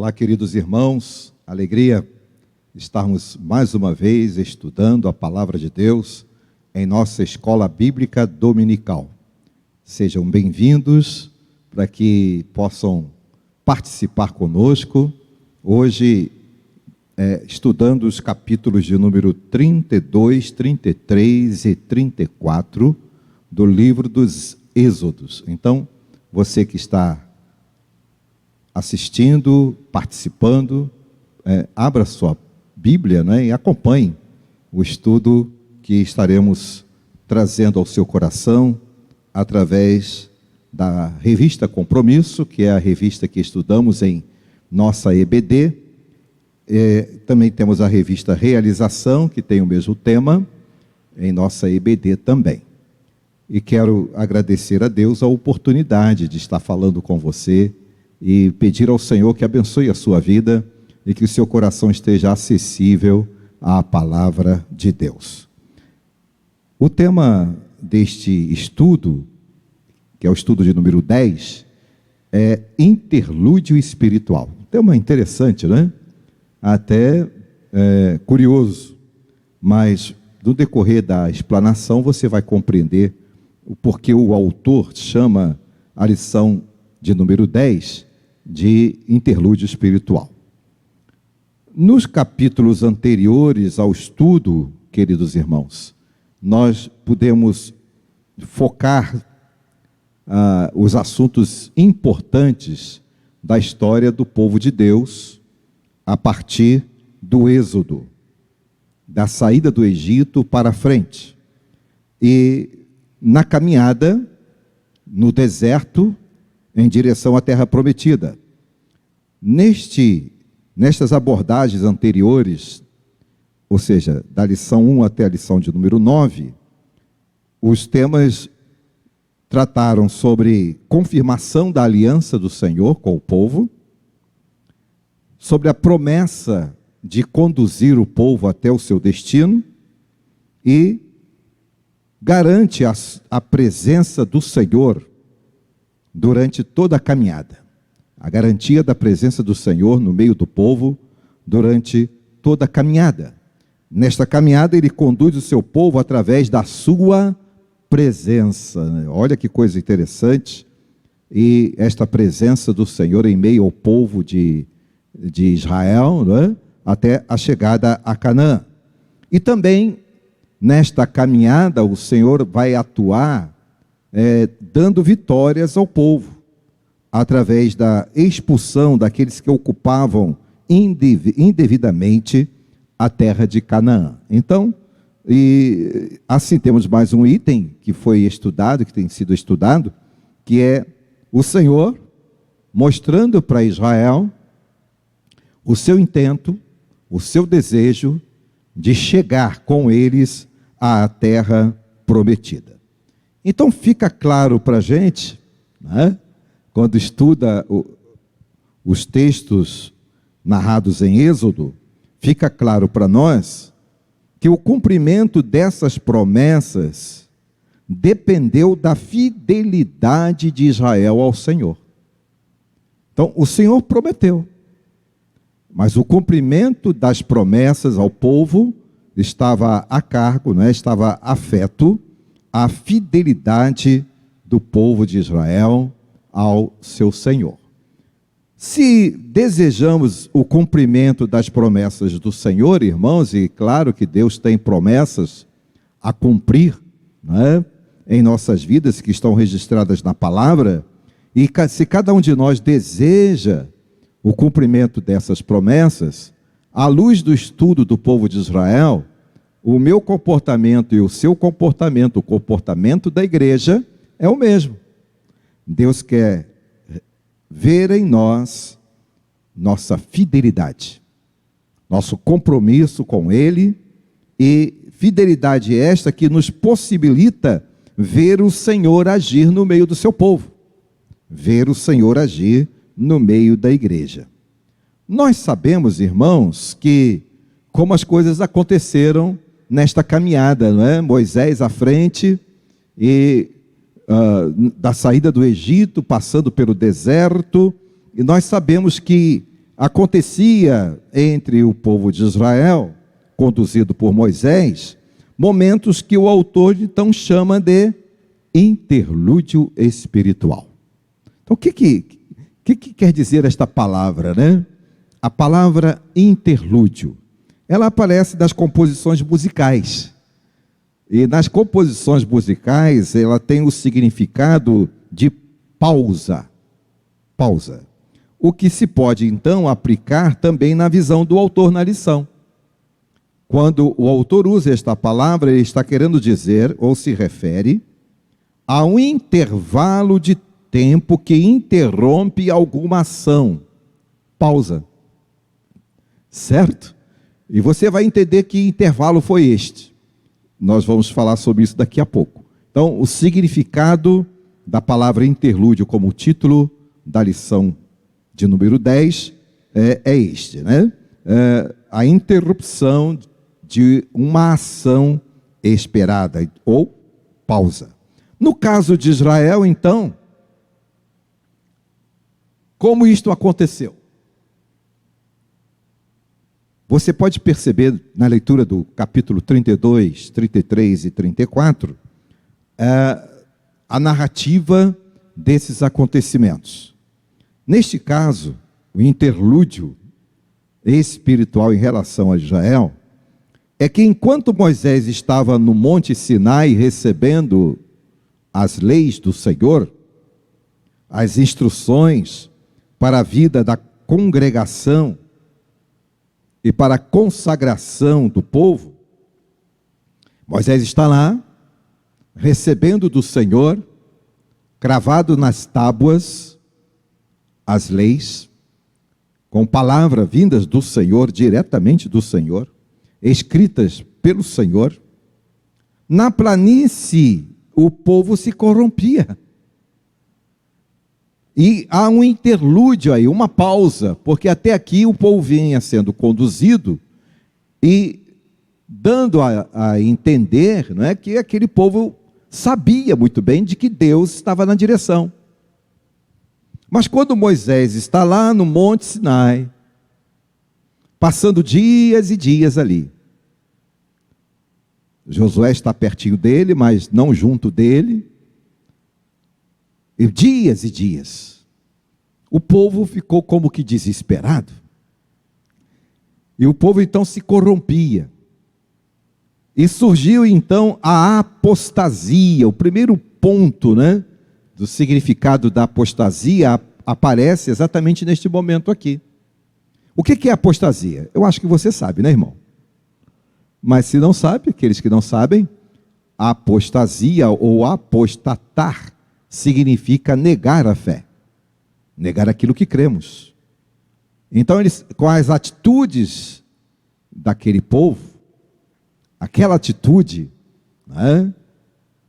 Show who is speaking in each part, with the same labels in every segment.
Speaker 1: Olá, queridos irmãos, alegria estarmos mais uma vez estudando a Palavra de Deus em nossa escola bíblica dominical. Sejam bem-vindos para que possam participar conosco, hoje estudando os capítulos de número 32, 33 e 34 do livro dos Êxodos. Então, você que está assistindo, participando, abra sua Bíblia, e acompanhe o estudo que estaremos trazendo ao seu coração através da revista Compromisso, que é a revista que estudamos em nossa EBD. Também temos a revista Realização, que tem o mesmo tema, em nossa EBD também. E quero agradecer a Deus a oportunidade de estar falando com você e pedir ao Senhor que abençoe a sua vida e que o seu coração esteja acessível à palavra de Deus. O tema deste estudo, que é o estudo de número 10, é interlúdio espiritual. Tema interessante, Até curioso, mas no decorrer da explanação você vai compreender o porquê o autor chama a lição de número 10 de interlúdio espiritual. Nos capítulos anteriores ao estudo, queridos irmãos, nós pudemos focar os assuntos importantes da história do povo de Deus a partir do Êxodo, da saída do Egito para frente. E na caminhada, no deserto, em direção à terra prometida. Nestas abordagens anteriores, ou seja, da lição 1 até a lição de número 9, os temas trataram sobre confirmação da aliança do Senhor com o povo, sobre a promessa de conduzir o povo até o seu destino e garante a presença do Senhor durante toda a caminhada. A garantia da presença do Senhor no meio do povo durante toda a caminhada. Nesta caminhada, Ele conduz o seu povo através da sua presença. Olha que coisa interessante. E esta presença do Senhor em meio ao povo de Israel, até a chegada a Canaã. E também, nesta caminhada, o Senhor vai atuar dando vitórias ao povo, através da expulsão daqueles que ocupavam indevidamente a terra de Canaã. Então, e assim temos mais um item que foi estudado, que tem sido estudado, que é o Senhor mostrando para Israel o seu intento, o seu desejo de chegar com eles à terra prometida. Então fica claro para a gente, quando estuda os textos narrados em Êxodo, fica claro para nós que o cumprimento dessas promessas dependeu da fidelidade de Israel ao Senhor. Então, o Senhor prometeu, mas o cumprimento das promessas ao povo estava a cargo, estava afeto à fidelidade do povo de Israel ao seu Senhor. Se desejamos o cumprimento das promessas do Senhor, irmãos, e claro que Deus tem promessas a cumprir, em nossas vidas que estão registradas na palavra, e se cada um de nós deseja o cumprimento dessas promessas, à luz do estudo do povo de Israel, o meu comportamento e o seu comportamento, o comportamento da igreja é o mesmo. Deus quer ver em nós nossa fidelidade, nosso compromisso com Ele, e fidelidade esta que nos possibilita ver o Senhor agir no meio do seu povo, ver o Senhor agir no meio da igreja. Nós sabemos, irmãos, que como as coisas aconteceram nesta caminhada, Moisés à frente e da saída do Egito, passando pelo deserto, e nós sabemos que acontecia entre o povo de Israel, conduzido por Moisés, momentos que o autor então chama de interlúdio espiritual. Então, o que quer dizer esta palavra, né? A palavra interlúdio, ela aparece nas composições musicais. E nas composições musicais, ela tem o significado de pausa. Pausa. O que se pode, então, aplicar também na visão do autor na lição. Quando o autor usa esta palavra, ele está querendo dizer, ou se refere, a um intervalo de tempo que interrompe alguma ação. Pausa. Certo? E você vai entender que intervalo foi este. Nós vamos falar sobre isso daqui a pouco. Então, o significado da palavra interlúdio como título da lição de número 10 é este, né? A interrupção de uma ação esperada, ou pausa. No caso de Israel, então, como isto aconteceu? Você pode perceber na leitura do capítulo 32, 33 e 34, a narrativa desses acontecimentos. Neste caso, o interlúdio espiritual em relação a Israel é que enquanto Moisés estava no Monte Sinai recebendo as leis do Senhor, as instruções para a vida da congregação e para a consagração do povo, Moisés está lá, recebendo do Senhor, cravado nas tábuas, as leis, com palavras vindas do Senhor, diretamente do Senhor, escritas pelo Senhor. Na planície, o povo se corrompia. E há um interlúdio aí, uma pausa, porque até aqui o povo vinha sendo conduzido e dando a entender, não é, que aquele povo sabia muito bem de que Deus estava na direção. Mas quando Moisés está lá no Monte Sinai, passando dias e dias ali, Josué está pertinho dele, mas não junto dele, e dias, o povo ficou como que desesperado, e o povo então se corrompia, e surgiu então a apostasia. O primeiro ponto, né, do significado da apostasia aparece exatamente neste momento aqui. O que é apostasia? Eu acho que você sabe, né, irmão? Mas se não sabe, aqueles que não sabem, a apostasia ou apostatar significa negar a fé, negar aquilo que cremos. Então, eles, com as atitudes daquele povo, aquela atitude, né,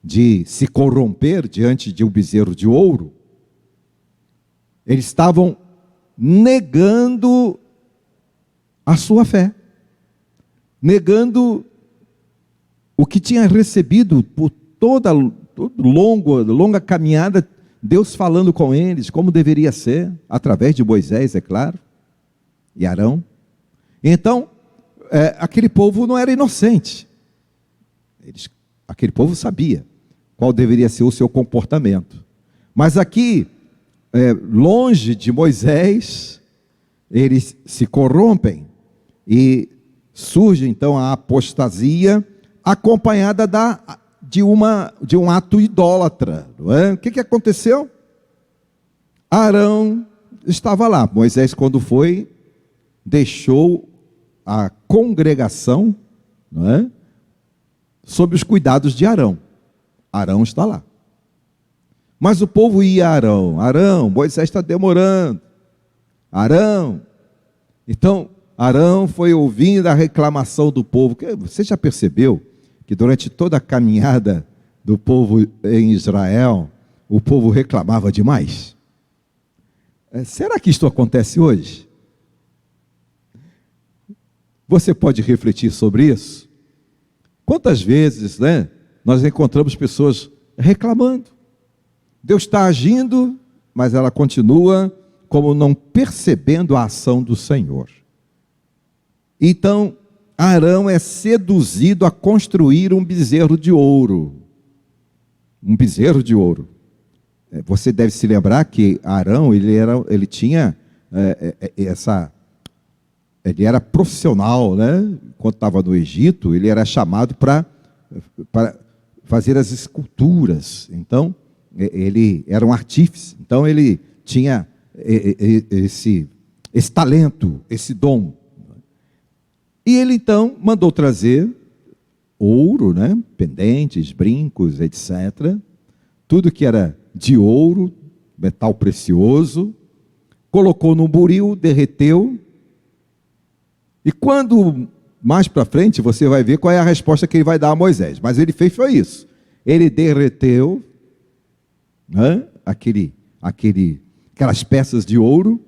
Speaker 1: de se corromper diante de um bezerro de ouro, eles estavam negando a sua fé, negando o que tinha recebido por toda longa caminhada, Deus falando com eles, como deveria ser, através de Moisés, é claro, e Arão. Então, aquele povo não era inocente. Aquele povo sabia qual deveria ser o seu comportamento. Mas aqui, longe de Moisés, eles se corrompem e surge então a apostasia, acompanhada de um ato idólatra, não é? O que aconteceu? Arão estava lá. Moisés, quando foi, deixou a congregação, não é, sob os cuidados de Arão. Arão está lá. Mas o povo ia a Arão. Arão, Moisés está demorando. Arão. Então, Arão foi ouvindo a reclamação do povo. Você já percebeu que durante toda a caminhada do povo em Israel, o povo reclamava demais? Será que isto acontece hoje? Você pode refletir sobre isso? Quantas vezes, né, nós encontramos pessoas reclamando? Deus está agindo, mas ela continua como não percebendo a ação do Senhor. Então, Arão é seduzido a construir um bezerro de ouro. Um bezerro de ouro. Você deve se lembrar que Arão, ele era profissional, né? Quando estava no Egito, ele era chamado para fazer as esculturas. Então, ele era um artífice. Então, ele tinha esse talento, esse dom. E ele, então, mandou trazer ouro, né? Pendentes, brincos, etc. Tudo que era de ouro, metal precioso. Colocou no buril, derreteu. E quando, mais para frente, você vai ver qual é a resposta que ele vai dar a Moisés. Mas ele fez foi isso. Ele derreteu, né, aquelas peças de ouro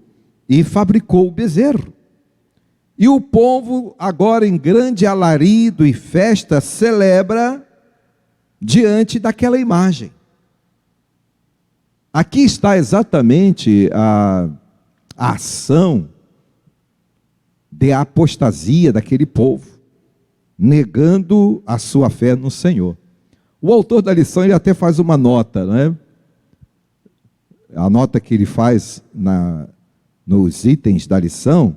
Speaker 1: e fabricou o bezerro. E o povo, agora em grande alarido e festa, celebra diante daquela imagem. Aqui está exatamente a ação de apostasia daquele povo, negando a sua fé no Senhor. O autor da lição, ele até faz uma nota, né? A nota que ele faz nos itens da lição,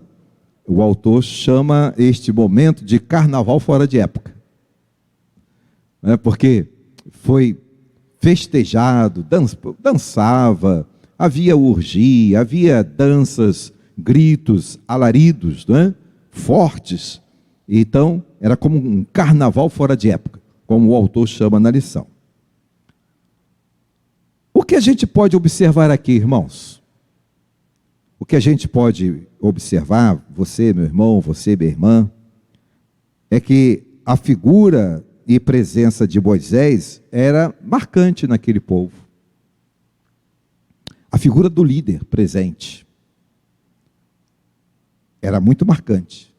Speaker 1: o autor chama este momento de carnaval fora de época. Porque foi festejado, dançava, havia orgia, havia danças, gritos, alaridos, né? Fortes. Então, era como um carnaval fora de época, como o autor chama na lição. O que a gente pode observar aqui, irmãos? O que a gente pode observar, você, meu irmão, você, minha irmã, é que a figura e presença de Moisés era marcante naquele povo. A figura do líder presente era muito marcante.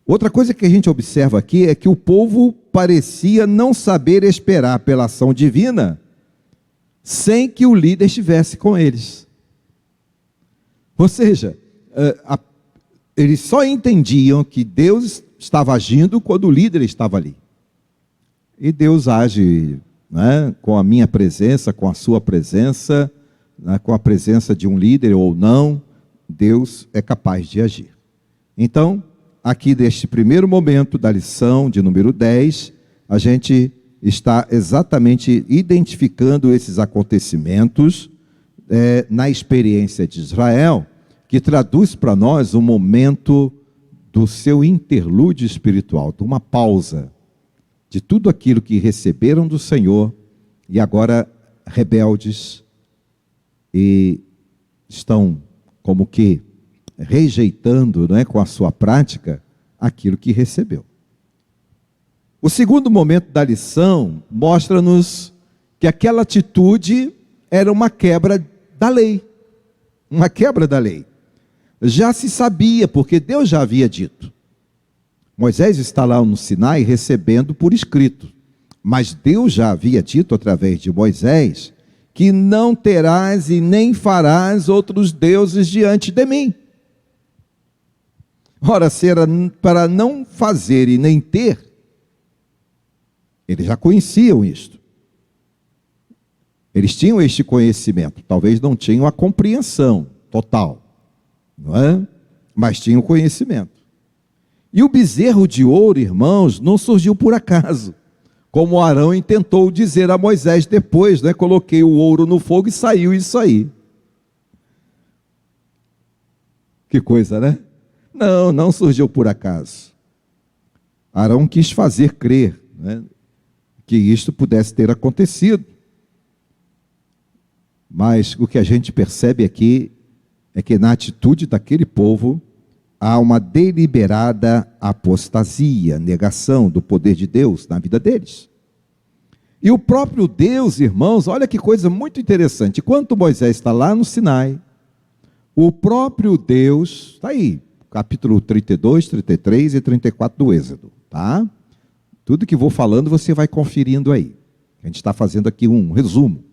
Speaker 1: Outra coisa que a gente observa aqui é que o povo parecia não saber esperar pela ação divina sem que o líder estivesse com eles. Ou seja, eles só entendiam que Deus estava agindo quando o líder estava ali. E Deus age, né, com a minha presença, com a sua presença, né, com a presença de um líder ou não, Deus é capaz de agir. Então, aqui neste primeiro momento da lição de número 10, a gente está exatamente identificando esses acontecimentos na experiência de Israel, que traduz para nós um momento do seu interlúdio espiritual, de uma pausa, de tudo aquilo que receberam do Senhor e agora rebeldes e estão como que rejeitando, né, com a sua prática aquilo que recebeu. O segundo momento da lição mostra-nos que aquela atitude era uma quebra da lei. Uma quebra da lei. Já se sabia, porque Deus já havia dito. Moisés está lá no Sinai recebendo por escrito. Mas Deus já havia dito através de Moisés que não terás e nem farás outros deuses diante de mim. Ora, se era para não fazer e nem ter, eles já conheciam isto. Eles tinham este conhecimento, talvez não tinham a compreensão total, não é? Mas tinham conhecimento. E o bezerro de ouro, irmãos, não surgiu por acaso, como Arão intentou dizer a Moisés depois, né? Coloquei o ouro no fogo e saiu isso aí. Que coisa, né? Não surgiu por acaso. Arão quis fazer crer, né, que isto pudesse ter acontecido. Mas o que a gente percebe aqui é que na atitude daquele povo há uma deliberada apostasia, negação do poder de Deus na vida deles. E o próprio Deus, irmãos, olha que coisa muito interessante. Enquanto Moisés está lá no Sinai, o próprio Deus, está aí, capítulo 32, 33 e 34 do Êxodo, tá? Tudo que vou falando você vai conferindo aí. A gente está fazendo aqui um resumo.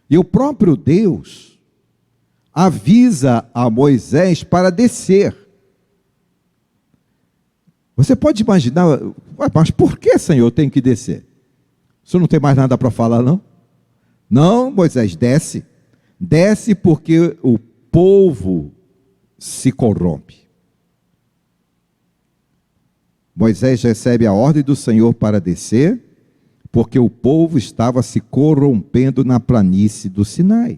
Speaker 1: E o próprio Deus avisa a Moisés para descer. Você pode imaginar, mas por que, Senhor, tem que descer? O senhor não tem mais nada para falar, não? Não, Moisés, desce. Desce porque o povo se corrompe. Moisés recebe a ordem do Senhor para descer, porque o povo estava se corrompendo na planície do Sinai.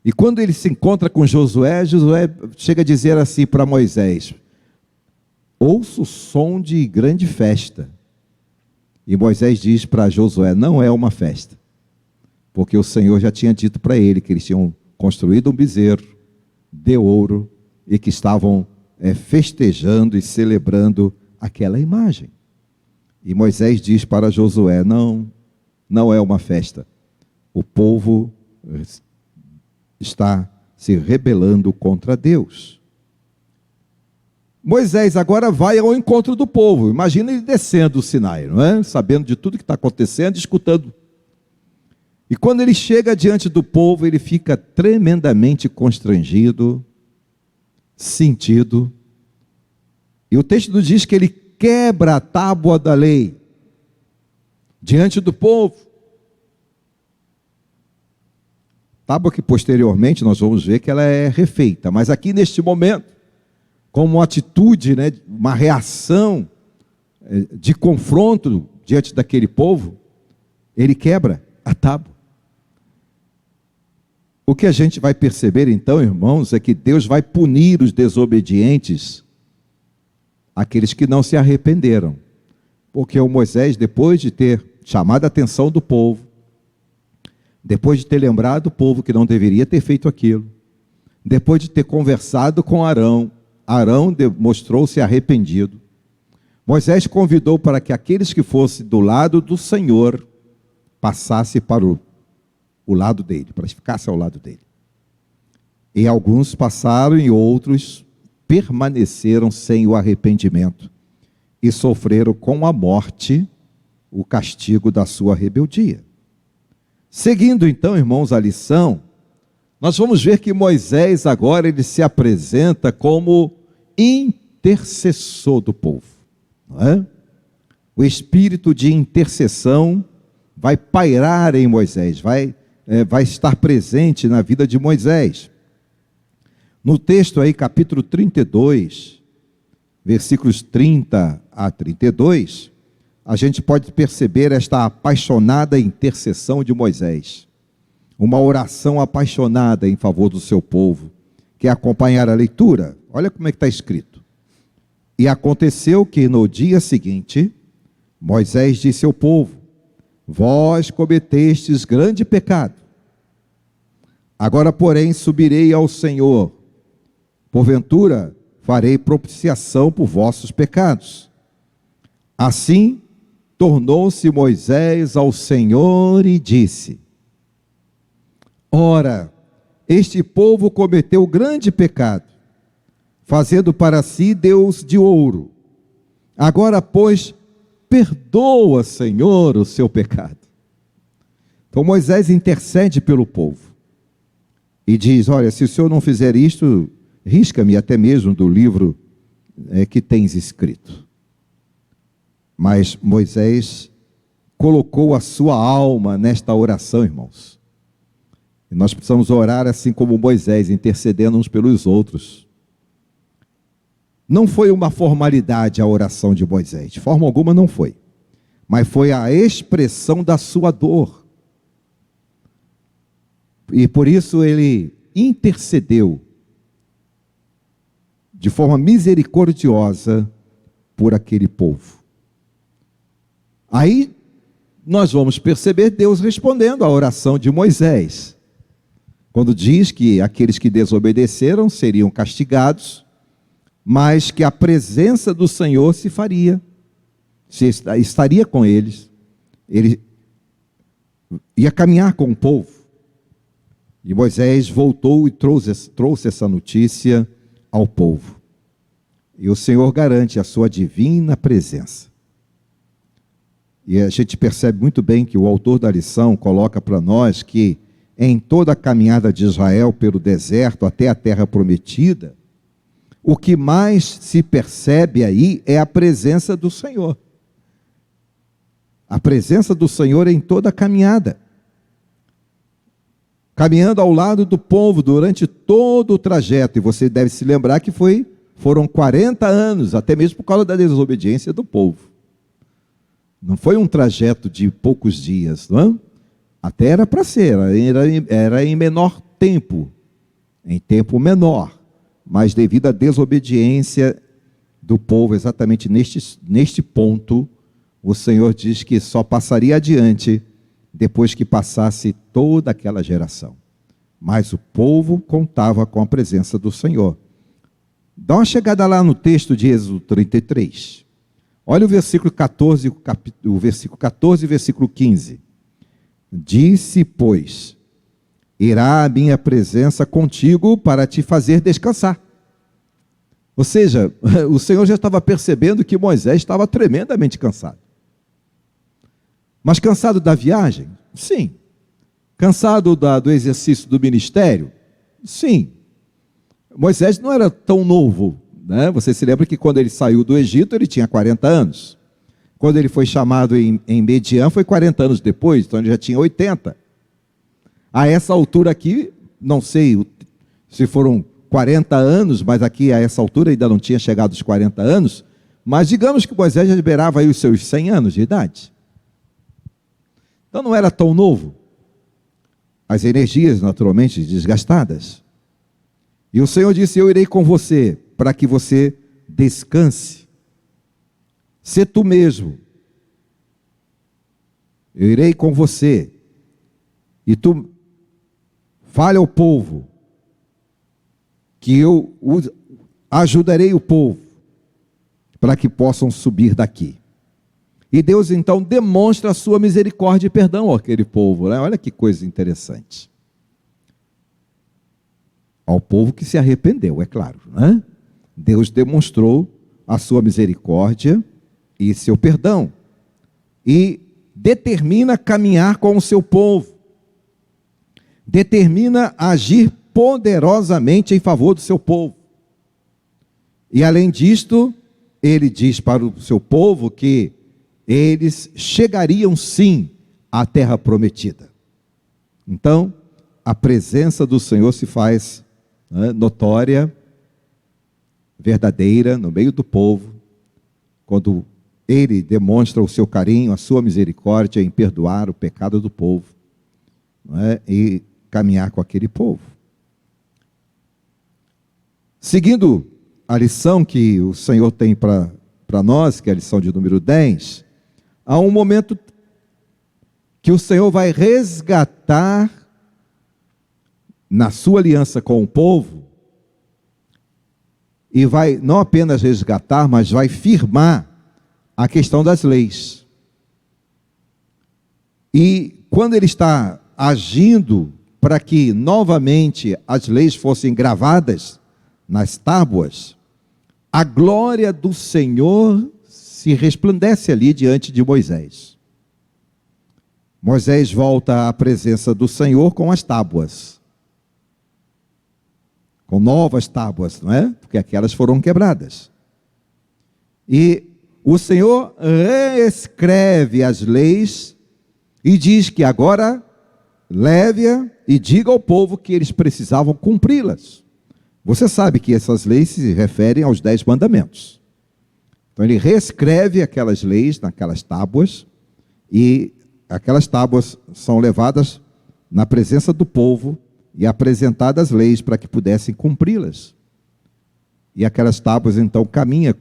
Speaker 1: E quando ele se encontra com Josué, Josué chega a dizer assim para Moisés: ouço o som de grande festa. E Moisés diz para Josué: não é uma festa, porque o Senhor já tinha dito para ele que eles tinham construído um bezerro de ouro e que estavam festejando e celebrando aquela imagem. E Moisés diz para Josué: não é uma festa. O povo está se rebelando contra Deus. Moisés agora vai ao encontro do povo. Imagina ele descendo o Sinai, não é? Sabendo de tudo que está acontecendo, escutando. E quando ele chega diante do povo, ele fica tremendamente constrangido, sentido. E o texto nos diz que ele quebra a tábua da lei diante do povo. Tábua que posteriormente nós vamos ver que ela é refeita, mas aqui neste momento, como uma atitude, uma reação de confronto diante daquele povo, ele quebra a tábua. O que a gente vai perceber então, irmãos, é que Deus vai punir os desobedientes, aqueles que não se arrependeram. Porque o Moisés, depois de ter chamado a atenção do povo, depois de ter lembrado o povo que não deveria ter feito aquilo, depois de ter conversado com Arão, Arão demonstrou-se arrependido. Moisés convidou para que aqueles que fossem do lado do Senhor passassem para o lado dele, para ficassem ao lado dele. E alguns passaram e outros permaneceram sem o arrependimento e sofreram com a morte o castigo da sua rebeldia. Seguindo então, irmãos, a lição, nós vamos ver que Moisés agora ele se apresenta como intercessor do povo, não é? O espírito de intercessão vai pairar em Moisés, vai estar presente na vida de Moisés. No texto aí, capítulo 32, versículos 30 a 32, a gente pode perceber esta apaixonada intercessão de Moisés. Uma oração apaixonada em favor do seu povo. Quer acompanhar a leitura? Olha como é que está escrito. E aconteceu que no dia seguinte, Moisés disse ao povo: vós cometestes grande pecado. Agora, porém, subirei ao Senhor. Porventura, farei propiciação por vossos pecados. Assim, tornou-se Moisés ao Senhor e disse: ora, este povo cometeu grande pecado, fazendo para si Deus de ouro. Agora, pois, perdoa, Senhor, o seu pecado. Então Moisés intercede pelo povo e diz: olha, se o Senhor não fizer isto, risca-me até mesmo do livro que tens escrito. Mas Moisés colocou a sua alma nesta oração, irmãos. E nós precisamos orar assim como Moisés, intercedendo uns pelos outros. Não foi uma formalidade a oração de Moisés, de forma alguma não foi. Mas foi a expressão da sua dor. E por isso ele intercedeu de forma misericordiosa por aquele povo. Aí nós vamos perceber Deus respondendo à oração de Moisés, quando diz que aqueles que desobedeceram seriam castigados, mas que a presença do Senhor se faria, estaria com eles, ele ia caminhar com o povo. E Moisés voltou e trouxe essa notícia ao povo. E o Senhor garante a sua divina presença. E a gente percebe muito bem que o autor da lição coloca para nós que em toda a caminhada de Israel pelo deserto até a terra prometida, o que mais se percebe aí é a presença do Senhor. A presença do Senhor em toda a caminhada. Caminhando ao lado do povo durante todo o trajeto. E você deve se lembrar que foram 40 anos, até mesmo por causa da desobediência do povo. Não foi um trajeto de poucos dias, não é? Até era para ser, era em menor tempo, em tempo menor. Mas devido à desobediência do povo, exatamente neste ponto, o Senhor diz que só passaria adiante depois que passasse toda aquela geração. Mas o povo contava com a presença do Senhor. Dá uma chegada lá no texto de Êxodo 33. Olha o versículo 14, o versículo 14 e versículo 15. Disse, pois, irá a minha presença contigo para te fazer descansar. Ou seja, o Senhor já estava percebendo que Moisés estava tremendamente cansado. Mas cansado da viagem? Sim. Cansado do exercício do ministério? Sim. Moisés não era tão novo, né? Você se lembra que quando ele saiu do Egito, ele tinha 40 anos. Quando ele foi chamado em Midian, foi 40 anos depois, então ele já tinha 80. A essa altura aqui, não sei se foram 40 anos, mas aqui a essa altura ainda não tinha chegado aos 40 anos, mas digamos que Moisés já liberava aí os seus 100 anos de idade. Então não era tão novo. As energias naturalmente desgastadas. E o Senhor disse, eu irei com você, para que você descanse. Sê tu mesmo. Eu irei com você. E tu fale ao povo, que eu ajudarei o povo, para que possam subir daqui. E Deus então demonstra a sua misericórdia e perdão àquele povo, né? Olha que coisa interessante. Ao povo que se arrependeu, é claro, né? Deus demonstrou a sua misericórdia e seu perdão. E determina caminhar com o seu povo. Determina agir poderosamente em favor do seu povo. E além disto, ele diz para o seu povo que eles chegariam sim à terra prometida. Então, a presença do Senhor se faz notória, verdadeira, no meio do povo, quando ele demonstra o seu carinho, a sua misericórdia em perdoar o pecado do povo, não é? E caminhar com aquele povo. Seguindo a lição que o Senhor tem para nós, que é a lição de número 10, há um momento que o Senhor vai resgatar na sua aliança com o povo, e vai não apenas resgatar, mas vai firmar a questão das leis. E quando ele está agindo para que novamente as leis fossem gravadas nas tábuas, a glória do Senhor se resplandece ali diante de Moisés. Moisés volta à presença do Senhor com as tábuas. Com novas tábuas, não é? Porque aquelas foram quebradas. E o Senhor reescreve as leis e diz que agora leve-a e diga ao povo que eles precisavam cumpri-las. Você sabe que essas leis se referem aos 10 mandamentos. Então ele reescreve aquelas leis naquelas tábuas, e aquelas tábuas são levadas na presença do povo e apresentadas as leis para que pudessem cumpri-las. E aquelas tábuas então caminham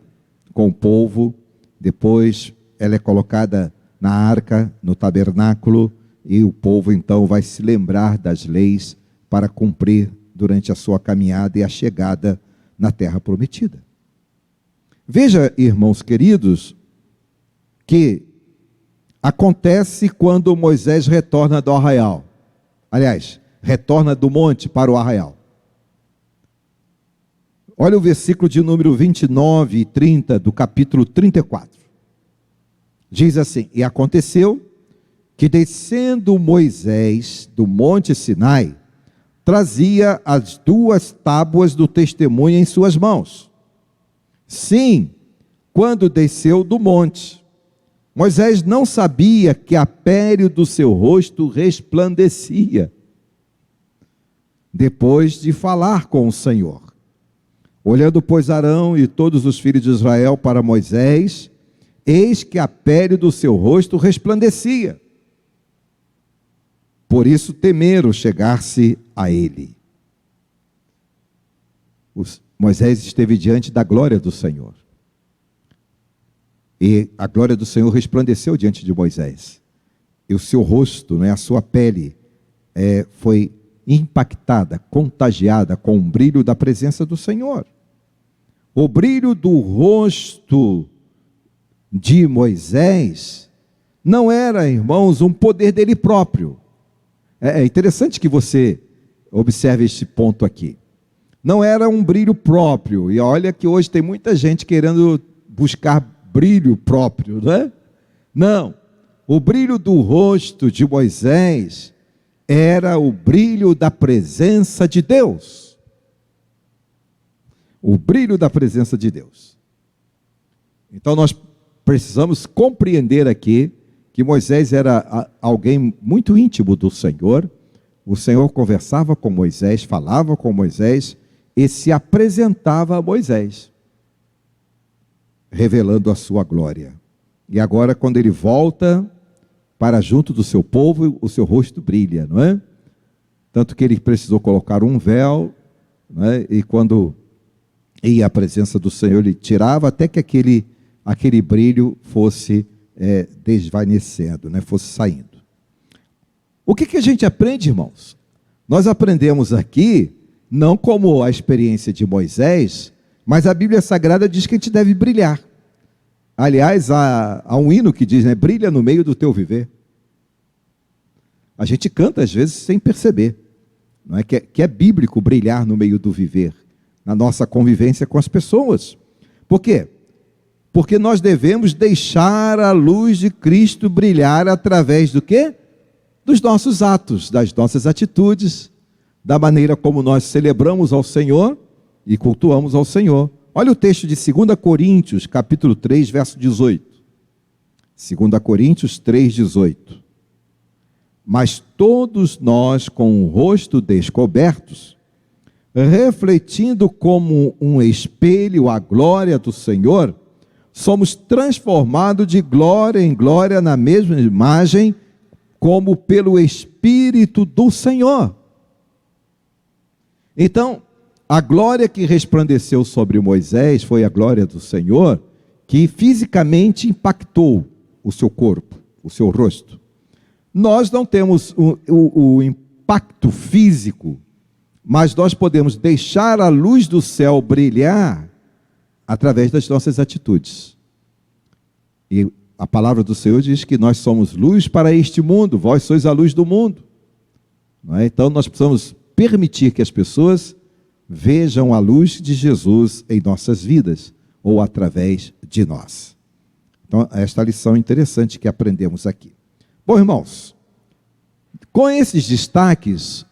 Speaker 1: com o povo, depois ela é colocada na arca, no tabernáculo, e o povo então vai se lembrar das leis para cumprir durante a sua caminhada e a chegada na terra prometida. Veja, irmãos queridos, que acontece quando Moisés retorna do arraial. Aliás, retorna do monte para o arraial. Olha o versículo de número 29 e 30 do capítulo 34. Diz assim: e aconteceu que descendo Moisés do monte Sinai, trazia as 2 tábuas do testemunho em suas mãos. Sim, quando desceu do monte, Moisés não sabia que a pele do seu rosto resplandecia, depois de falar com o Senhor. Olhando, pois, Arão e todos os filhos de Israel para Moisés, eis que a pele do seu rosto resplandecia. Por isso temeram chegar-se a ele. Moisés esteve diante da glória do Senhor. E a glória do Senhor resplandeceu diante de Moisés. E o seu rosto, a sua pele, foi impactada, contagiada com o brilho da presença do Senhor. O brilho do rosto de Moisés não era, irmãos, um poder dele próprio. É interessante que você observe este ponto aqui. Não era um brilho próprio. E olha que hoje tem muita gente querendo buscar brilho próprio, não é? Não. O brilho do rosto de Moisés era o brilho da presença de Deus. O brilho da presença de Deus. Então nós precisamos compreender aqui que Moisés era alguém muito íntimo do Senhor. O Senhor conversava com Moisés, falava com Moisés e se apresentava a Moisés, revelando a sua glória. E agora, quando ele volta para junto do seu povo, o seu rosto brilha, não é? Tanto que ele precisou colocar um véu, não é? E quando ia à presença do Senhor, ele tirava até que aquele brilho fosse desvanecendo, né? Fosse saindo. O que a gente aprende, irmãos? Nós aprendemos aqui, não como a experiência de Moisés, mas a Bíblia Sagrada diz que a gente deve brilhar. Aliás, há um hino que diz, né? Brilha no meio do teu viver. A gente canta às vezes sem perceber, não é? Que é bíblico brilhar no meio do viver, na nossa convivência com as pessoas. Por quê? Porque nós devemos deixar a luz de Cristo brilhar através do quê? Dos nossos atos, das nossas atitudes, da maneira como nós celebramos ao Senhor e cultuamos ao Senhor. Olha o texto de 2 Coríntios, capítulo 3, verso 18. 2 Coríntios 3, 18. Mas todos nós, com o rosto descobertos, refletindo como um espelho a glória do Senhor, somos transformados de glória em glória na mesma imagem, como pelo Espírito do Senhor. Então, a glória que resplandeceu sobre Moisés foi a glória do Senhor, que fisicamente impactou o seu corpo, o seu rosto. Nós não temos o impacto físico, mas nós podemos deixar a luz do céu brilhar através das nossas atitudes. E a palavra do Senhor diz que nós somos luz para este mundo, vós sois a luz do mundo. Não é? Então nós precisamos permitir que as pessoas vejam a luz de Jesus em nossas vidas, ou através de nós. Então, esta lição interessante que aprendemos aqui. Bom, irmãos, com esses destaques,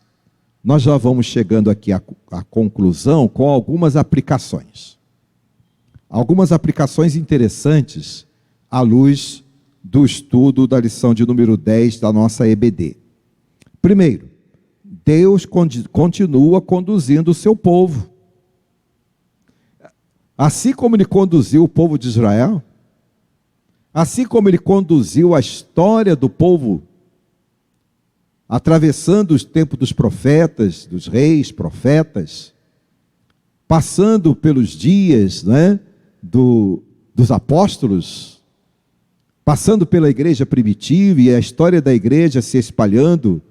Speaker 1: nós já vamos chegando aqui à conclusão com algumas aplicações. Algumas aplicações interessantes à luz do estudo da lição de número 10 da nossa EBD. Primeiro, Deus continua conduzindo o seu povo. Assim como Ele conduziu o povo de Israel, assim como Ele conduziu a história do povo, atravessando os tempos dos profetas, dos reis, profetas, passando pelos dias, né, dos apóstolos, passando pela igreja primitiva e a história da igreja se espalhando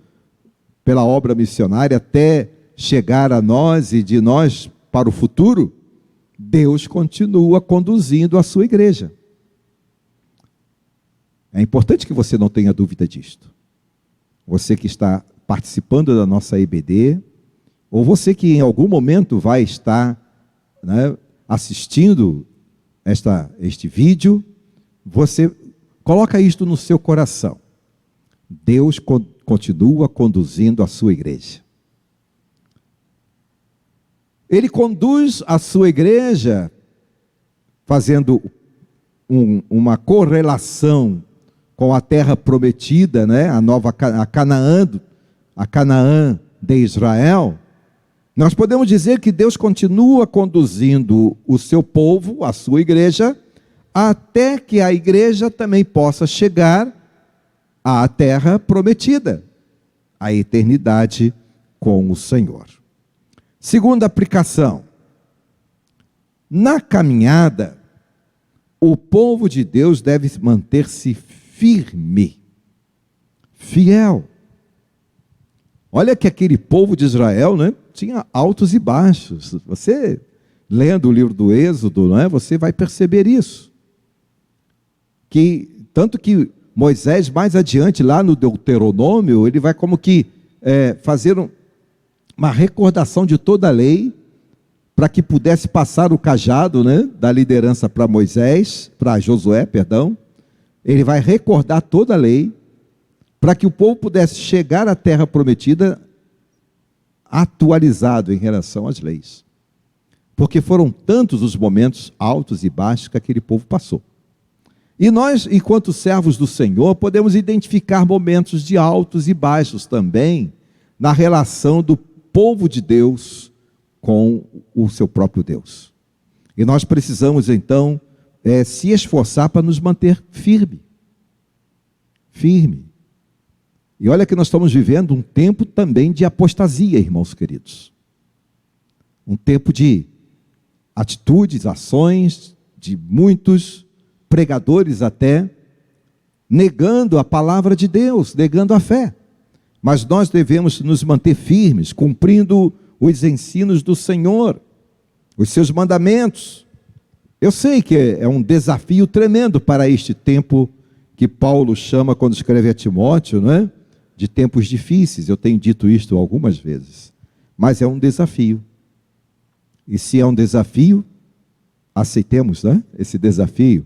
Speaker 1: pela obra missionária até chegar a nós e de nós para o futuro, Deus continua conduzindo a sua igreja. É importante que você não tenha dúvida disto. Você que está participando da nossa EBD, ou você que em algum momento vai estar, né, assistindo este vídeo, você coloca isto no seu coração. Deus continua conduzindo a sua igreja. Ele conduz a sua igreja fazendo uma correlação com a terra prometida, né? a Canaã de Israel. Nós podemos dizer que Deus continua conduzindo o seu povo, a sua igreja, até que a igreja também possa chegar à terra prometida, a eternidade com o Senhor. Segunda aplicação: na caminhada, o povo de Deus deve manter-se firme, fiel. Olha que aquele povo de Israel, né, tinha altos e baixos. Você, lendo o livro do Êxodo, não é, você vai perceber isso. Tanto que Moisés, mais adiante, lá no Deuteronômio, ele vai como que fazer uma recordação de toda a lei, para que pudesse passar o cajado, né, da liderança para Josué, perdão. Ele vai recordar toda a lei, para que o povo pudesse chegar à terra prometida atualizado em relação às leis. Porque foram tantos os momentos altos e baixos que aquele povo passou. E nós, enquanto servos do Senhor, podemos identificar momentos de altos e baixos também, na relação do povo de Deus com o seu próprio Deus. E nós precisamos, então, se esforçar para nos manter firme. E olha que nós estamos vivendo um tempo também de apostasia, irmãos queridos. Um tempo de atitudes, ações, de muitos pregadores até, negando a palavra de Deus, negando a fé. Mas nós devemos nos manter firmes, cumprindo os ensinos do Senhor, os seus mandamentos. Eu sei que é um desafio tremendo para este tempo que Paulo chama, quando escreve a Timóteo, não é? De tempos difíceis. Eu tenho dito isto algumas vezes, mas é um desafio. E se é um desafio, aceitemos, né, esse desafio.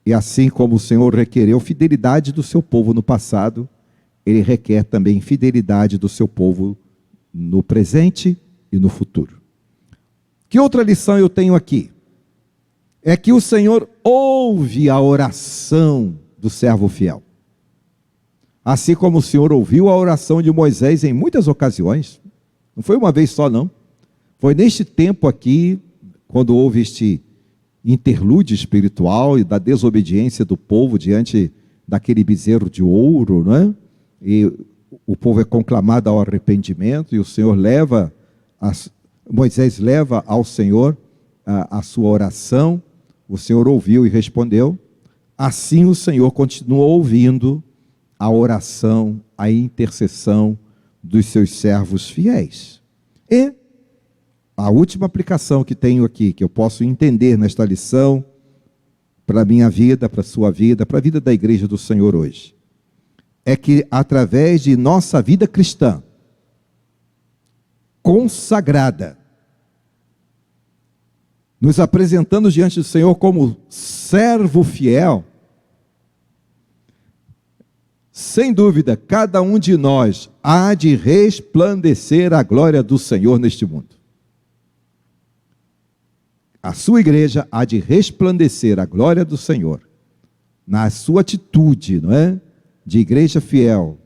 Speaker 1: E assim como o Senhor requereu fidelidade do seu povo no passado, Ele requer também fidelidade do seu povo no presente e no futuro. Que outra lição eu tenho aqui? É que o Senhor ouve a oração do servo fiel. Assim como o Senhor ouviu a oração de Moisés em muitas ocasiões. Não foi uma vez só, não. Foi neste tempo aqui, quando houve este interlúdio espiritual e da desobediência do povo diante daquele bezerro de ouro, não é? E o povo é conclamado ao arrependimento, e o Senhor Moisés leva ao Senhor a sua oração. O Senhor ouviu e respondeu. Assim o Senhor continua ouvindo a oração, a intercessão dos seus servos fiéis. E a última aplicação que tenho aqui, que eu posso entender nesta lição, para a minha vida, para a sua vida, para a vida da igreja do Senhor hoje, é que através de nossa vida cristã, consagrada, nos apresentando diante do Senhor como servo fiel, sem dúvida, cada um de nós há de resplandecer a glória do Senhor neste mundo. A sua igreja há de resplandecer a glória do Senhor na sua atitude, não é? De igreja fiel,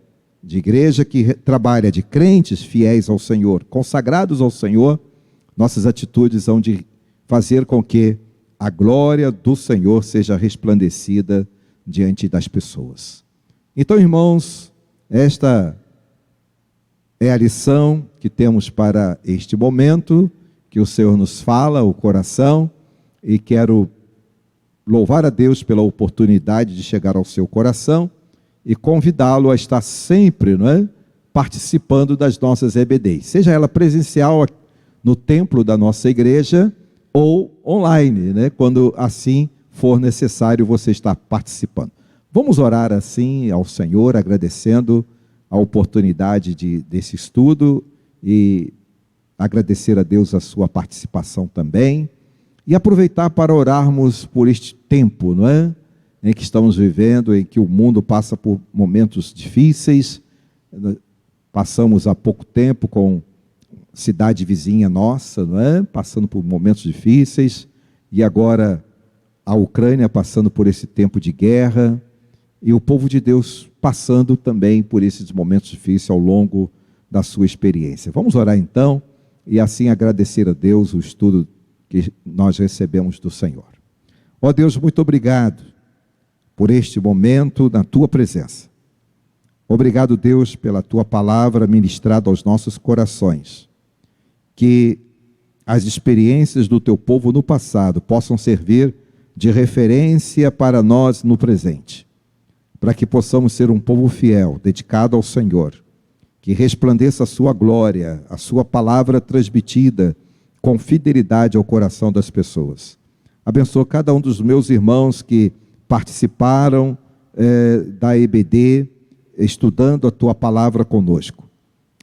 Speaker 1: de igreja que trabalha, de crentes fiéis ao Senhor, consagrados ao Senhor. Nossas atitudes hão de fazer com que a glória do Senhor seja resplandecida diante das pessoas. Então, irmãos, esta é a lição que temos para este momento, que o Senhor nos fala o coração, e quero louvar a Deus pela oportunidade de chegar ao seu coração e convidá-lo a estar sempre, não é, participando das nossas EBDs, seja ela presencial no templo da nossa igreja ou online, né, quando assim for necessário você estar participando. Vamos orar assim ao Senhor, agradecendo a oportunidade desse estudo e agradecer a Deus a sua participação também, e aproveitar para orarmos por este tempo, não é? em que estamos vivendo, em que o mundo passa por momentos difíceis. Passamos há pouco tempo com cidade vizinha nossa, não é? Passando por momentos difíceis, e agora a Ucrânia passando por esse tempo de guerra, e o povo de Deus passando também por esses momentos difíceis ao longo da sua experiência. Vamos orar então, e assim agradecer a Deus o estudo que nós recebemos do Senhor. Ó Deus, muito obrigado por este momento na Tua presença. Obrigado, Deus, pela Tua palavra ministrada aos nossos corações. Que as experiências do Teu povo no passado possam servir de referência para nós no presente, para que possamos ser um povo fiel, dedicado ao Senhor, que resplandeça a Sua glória, a Sua palavra transmitida com fidelidade ao coração das pessoas. Abençoa cada um dos meus irmãos que participaram da EBD, estudando a Tua palavra conosco.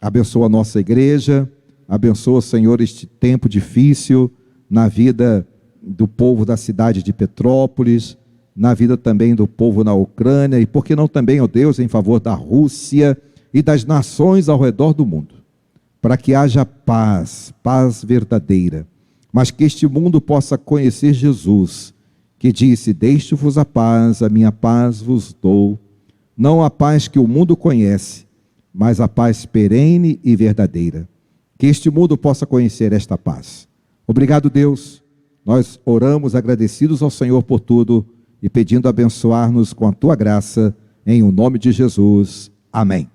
Speaker 1: Abençoa a nossa igreja, abençoa, Senhor, este tempo difícil na vida do povo da cidade de Petrópolis, na vida também do povo na Ucrânia, e por que não também, ó Deus, em favor da Rússia e das nações ao redor do mundo, para que haja paz, paz verdadeira, mas que este mundo possa conhecer Jesus, que disse: deixo-vos a minha paz vos dou, não a paz que o mundo conhece, mas a paz perene e verdadeira. Que este mundo possa conhecer esta paz. Obrigado, Deus. Nós oramos agradecidos ao Senhor por tudo e pedindo abençoar-nos com a Tua graça, em o nome de Jesus. Amém.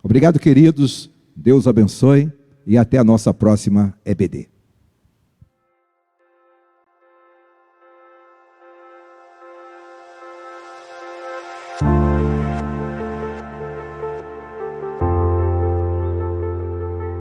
Speaker 1: Obrigado, queridos. Deus abençoe e até a nossa próxima EBD.